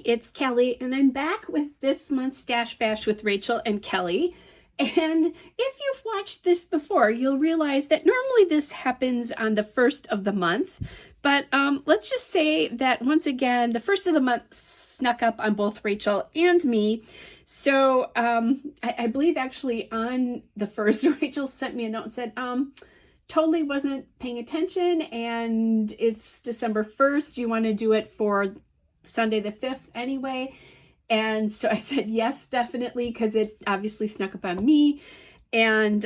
it's Kelly, and I'm back with this month's Stash Bash with Rachel and Kelly. And if you've watched this before, you'll realize that normally this happens on the first of the month. But let's just say that once again, the first of the month snuck up on both Rachel and me. So I believe actually on the first, Rachel sent me a note and said, totally wasn't paying attention, and it's December 1st. You want to do it for Sunday the 5th anyway? And so I said, yes, definitely, because it obviously snuck up on me. And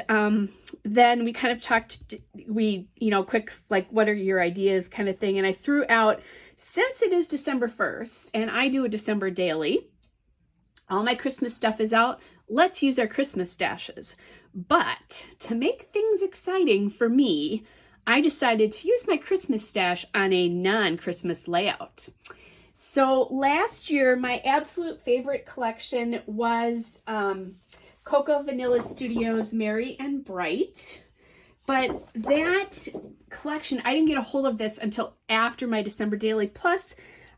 then we kind of talked, quick, like, what are your ideas kind of thing. And I threw out, since it is December 1st and I do a December daily, all my Christmas stuff is out. Let's use our Christmas stashes. But to make things exciting for me, I decided to use my Christmas stash on a non-Christmas layout. So last year, my absolute favorite collection was Coco Vanilla Studios Merry and Bright. But that collection, I didn't get a hold of this until after my December daily. Plus,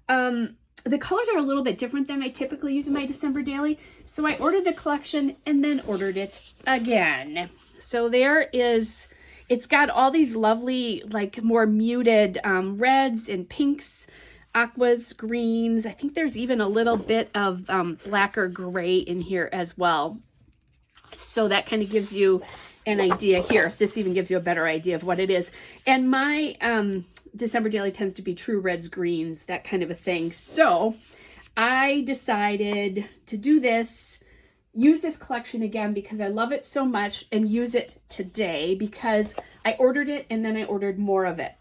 the colors are a little bit different than I typically use in my December daily. So I ordered the collection and then ordered it again. So there is, it's got all these lovely, like, more muted reds and pinks, aquas, greens. I think there's even a little bit of black or gray in here as well. So that kind of gives you an idea here. This even gives you a better idea of what it is. And my December daily tends to be true reds, greens, that kind of a thing. So I decided to do this, use this collection again because I love it so much, and use it today because I ordered it and then I ordered more of it.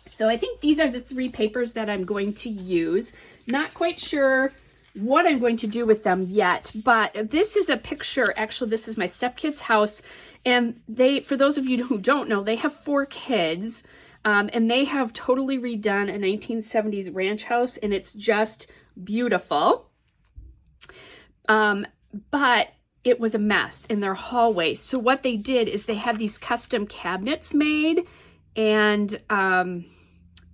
So I think these are the three papers that I'm going to use. Not quite sure what I'm going to do with them yet, but this is a picture. Actually, this is my stepkids' house. And they, for those of you who don't know, they have 4 kids. And they have totally redone a 1970s ranch house, and it's just beautiful. But it was a mess in their hallway. So what they did is they had these custom cabinets made, and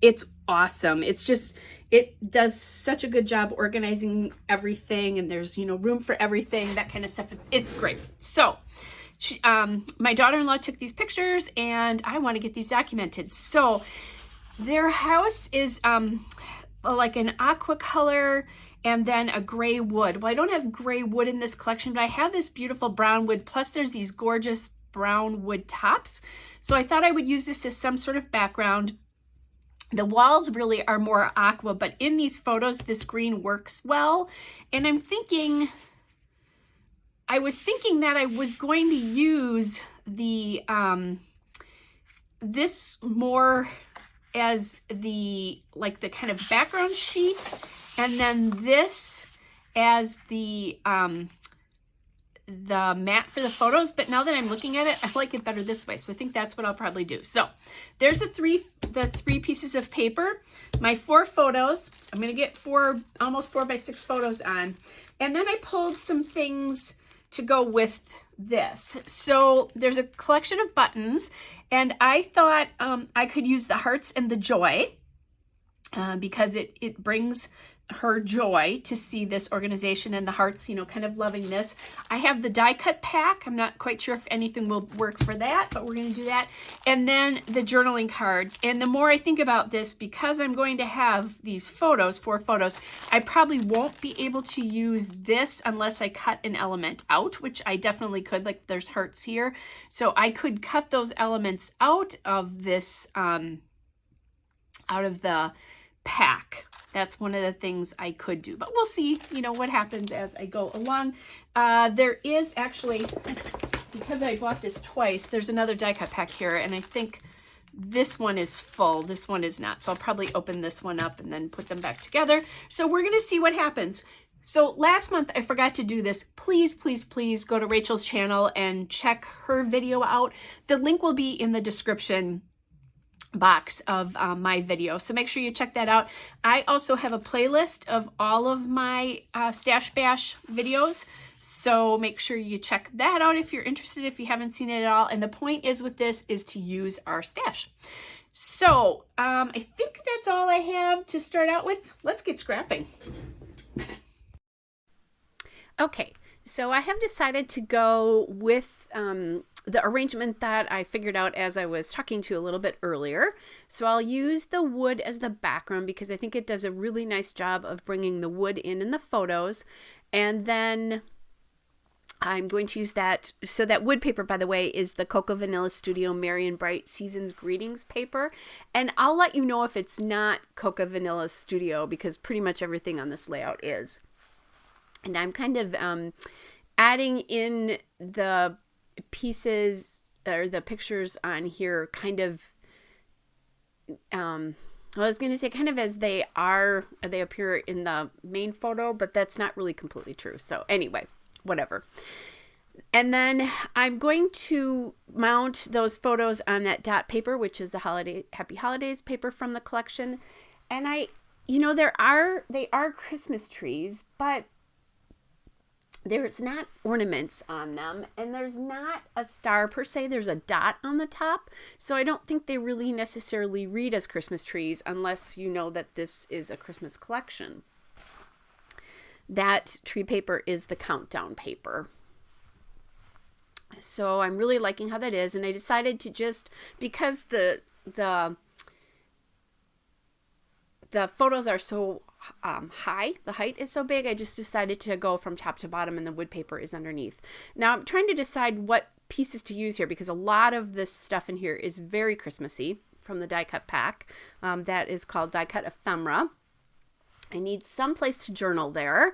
it's awesome. It's just, it does such a good job organizing everything, and there's, room for everything, that kind of stuff. It's great. So my daughter-in-law took these pictures, and I want to get these documented. So their house is like an aqua color and then a gray wood. Well, I don't have gray wood in this collection, but I have this beautiful brown wood. Plus there's these gorgeous brown wood tops. So I thought I would use this as some sort of background. The walls really are more aqua, but in these photos, this green works well. And I was thinking that I was going to use the this more as the kind of background sheet, and then this as the mat for the photos. But now that I'm looking at it, I like it better this way. So I think that's what I'll probably do. So there's the three pieces of paper, my 4 photos. I'm gonna get almost 4 by 6 photos on, and then I pulled some things to go with this. So there's a collection of buttons, and I thought I could use the hearts and the joy because it brings her joy to see this organization, and the hearts, kind of loving this. I have the die cut pack. I'm not quite sure if anything will work for that, but we're going to do that. And then the journaling cards. And the more I think about this, because I'm going to have these 4 photos, I probably won't be able to use this unless I cut an element out, which I definitely could. Like, there's hearts here. So I could cut those elements out of this, out of the pack. That's one of the things I could do, but we'll see, what happens as I go along. There is actually, because I bought this twice, there's another die cut pack here, and I think this one is full. This one is not. So I'll probably open this one up and then put them back together. So we're going to see what happens. So last month I forgot to do this. Please, please, please go to Rachel's channel and check her video out. The link will be in the description box of my video, so make sure you check that out. I also have a playlist of all of my Stash Bash videos, so make sure you check that out if you're interested, if you haven't seen it at all. And the point is with this is to use our stash. So I think that's all I have to start out with. Let's get scrapping. Okay, so I have decided to go with the arrangement that I figured out as I was talking to you a little bit earlier. So I'll use the wood as the background because I think it does a really nice job of bringing the wood in the photos. And then I'm going to use that. So that wood paper, by the way, is the Cocoa Vanilla Studio Marion Bright Season's Greetings paper. And I'll let you know if it's not Cocoa Vanilla Studio because pretty much everything on this layout is. And I'm kind of adding in the pieces or the pictures on here kind of, I was going to say kind of as they appear in the main photo, but that's not really completely true. So anyway, whatever. And then I'm going to mount those photos on that dot paper, which is the Happy Holidays paper from the collection. And they are Christmas trees, but there's not ornaments on them, and there's not a star per se. There's a dot on the top. So I don't think they really necessarily read as Christmas trees unless you know that this is a Christmas collection. That tree paper is the countdown paper. So I'm really liking how that is, and I decided to just, because the photos are so high, the height is so big, I just decided to go from top to bottom and the wood paper is underneath. Now I'm trying to decide what pieces to use here because a lot of this stuff in here is very Christmassy from the die cut pack that is called Die Cut Ephemera. I need some place to journal there,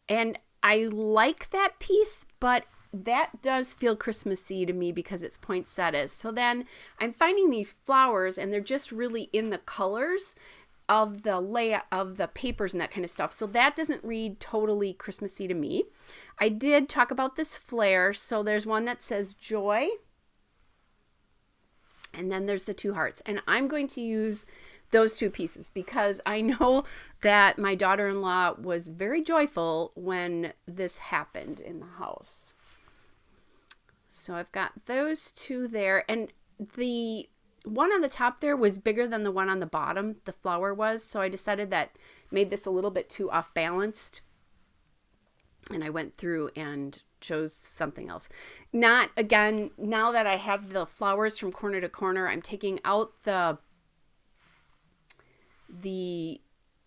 and I like that piece, but that does feel Christmassy to me because it's poinsettias. So then I'm finding these flowers and they're just really in the colors of the layout of the papers and that kind of stuff. So that doesn't read totally Christmassy to me. I did talk about this flare. So there's one that says joy. And then there's the two hearts. And I'm going to use those two pieces because I know that my daughter-in-law was very joyful when this happened in the house. So I've got those two there. And the one on the top there was bigger than the one on the bottom, the flower was. So I decided that made this a little bit too off balanced. And I went through and chose something else. Not, again, now that I have the flowers from corner to corner, I'm taking out the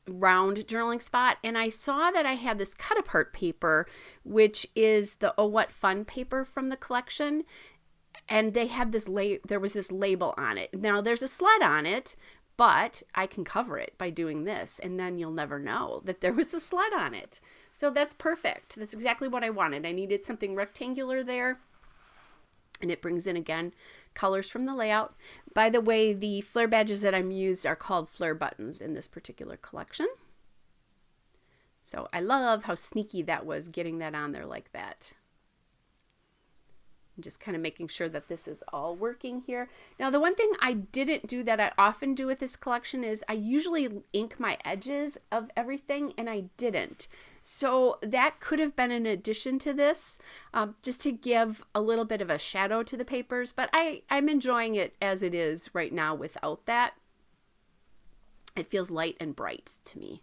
round journaling spot. And I saw that I had this cut apart paper, which is the Oh What Fun paper from the collection. And they had this there was this label on it. Now there's a sled on it, but I can cover it by doing this, and then you'll never know that there was a sled on it. So that's perfect. That's exactly what I wanted. I needed something rectangular there, and it brings in, again, colors from the layout. By the way, the flare badges that I'm used are called flare buttons in this particular collection. So I love how sneaky that was, getting that on there like that. I'm just kind of making sure that this is all working here. Now, the one thing I didn't do that I often do with this collection is I usually ink my edges of everything, and I didn't. So that could have been an addition to this, just to give a little bit of a shadow to the papers, but I'm enjoying it as it is right now without that. It feels light and bright to me.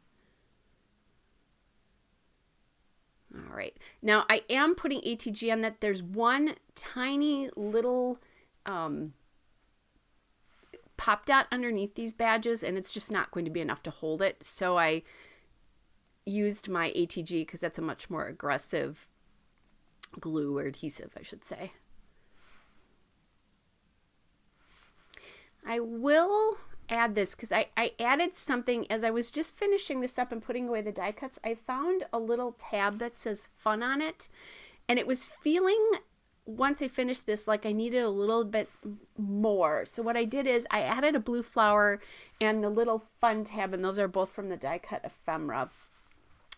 All right, now I am putting ATG on that. There's one tiny little pop dot underneath these badges, and it's just not going to be enough to hold it. So I used my ATG because that's a much more aggressive glue or adhesive, I should say. I will add this because I added something as I was just finishing this up and putting away the die cuts. I found a little tab that says fun on it, and it was feeling, once I finished this, like I needed a little bit more. So what I did is I added a blue flower and the little fun tab, and those are both from the Die Cut Ephemera.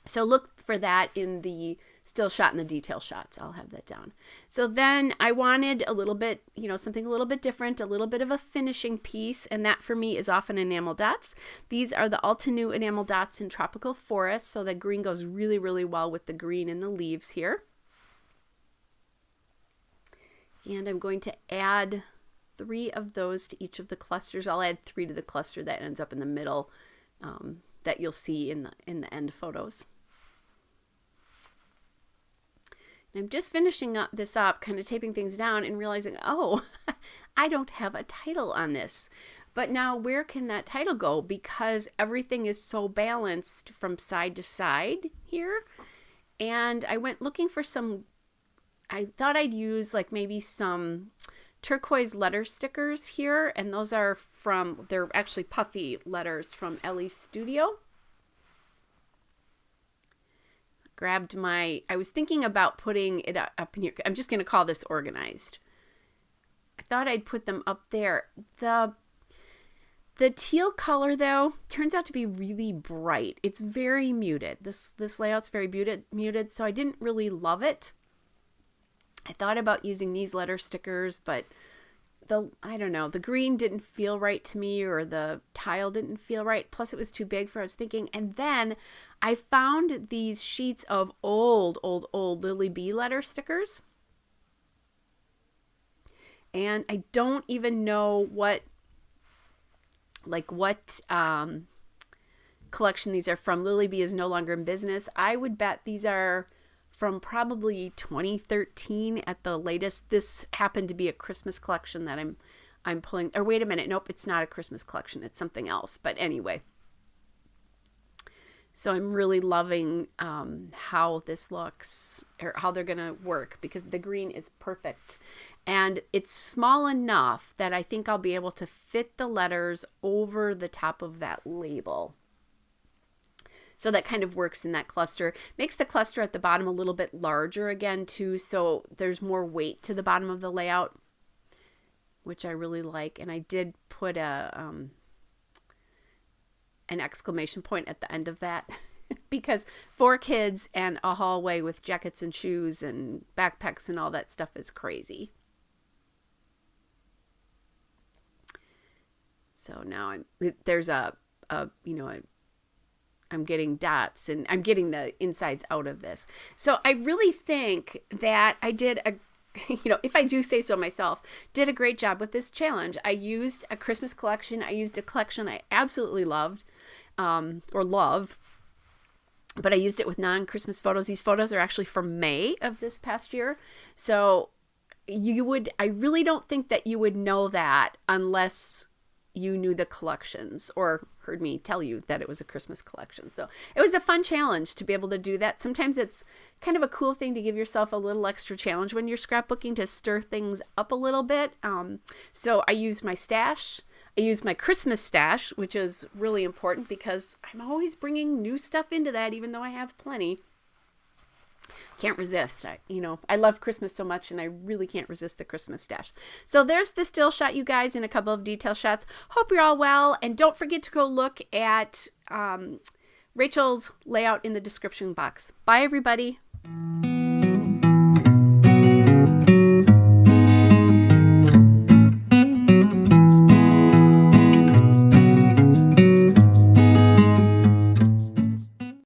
So look for that in the still shot and the detail shots. I'll have that down. So then I wanted a little bit, something a little bit different, a little bit of a finishing piece. And that for me is often enamel dots. These are the Altenew enamel dots in Tropical Forest. So the green goes really, really well with the green in the leaves here. And I'm going to add 3 of those to each of the clusters. I'll add 3 to the cluster that ends up in the middle, that you'll see in the end photos. I'm just finishing this up, kind of taping things down and realizing, oh, I don't have a title on this. But now where can that title go? Because everything is so balanced from side to side here. And I went looking for some, I thought I'd use like maybe some turquoise letter stickers here. And those are from, they're actually puffy letters from Ellie Studio. Grabbed my, I was thinking about putting it up in here. I'm just going to call this organized. I thought I'd put them up there. The teal color though turns out to be really bright. It's very muted. This layout's very muted, so I didn't really love it. I thought about using these letter stickers, but I don't know, the green didn't feel right to me, or the tile didn't feel right. Plus it was too big for what I was thinking. And then I found these sheets of old Lily Bee letter stickers. And I don't even know what collection these are from. Lily Bee is no longer in business. I would bet these are from probably 2013 at the latest. This happened to be a Christmas collection that I'm pulling. Or wait a minute, nope, it's not a Christmas collection. It's something else. But anyway, so I'm really loving how this looks, or how they're gonna work, because the green is perfect. And it's small enough that I think I'll be able to fit the letters over the top of that label. So that kind of works in that cluster. Makes the cluster at the bottom a little bit larger again too, so there's more weight to the bottom of the layout, which I really like. And I did put an exclamation point at the end of that because 4 kids and a hallway with jackets and shoes and backpacks and all that stuff is crazy. So now there's I'm getting dots and I'm getting the insides out of this. So I really think that I did if I do say so myself, did a great job with this challenge. I used a Christmas collection. I used a collection I absolutely loved, or love, but I used it with non-Christmas photos. These photos are actually from May of this past year. So I really don't think that you would know that unless you knew the collections or heard me tell you that it was a Christmas collection. So it was a fun challenge to be able to do that. Sometimes it's kind of a cool thing to give yourself a little extra challenge when you're scrapbooking, to stir things up a little bit. So I used my stash. I used my Christmas stash, which is really important because I'm always bringing new stuff into that, even though I have plenty. Can't resist. I love Christmas so much, and I really can't resist the Christmas stash. So there's the still shot, you guys, and a couple of detail shots. Hope you're all well, and don't forget to go look at Rachel's layout in the description box. Bye, everybody.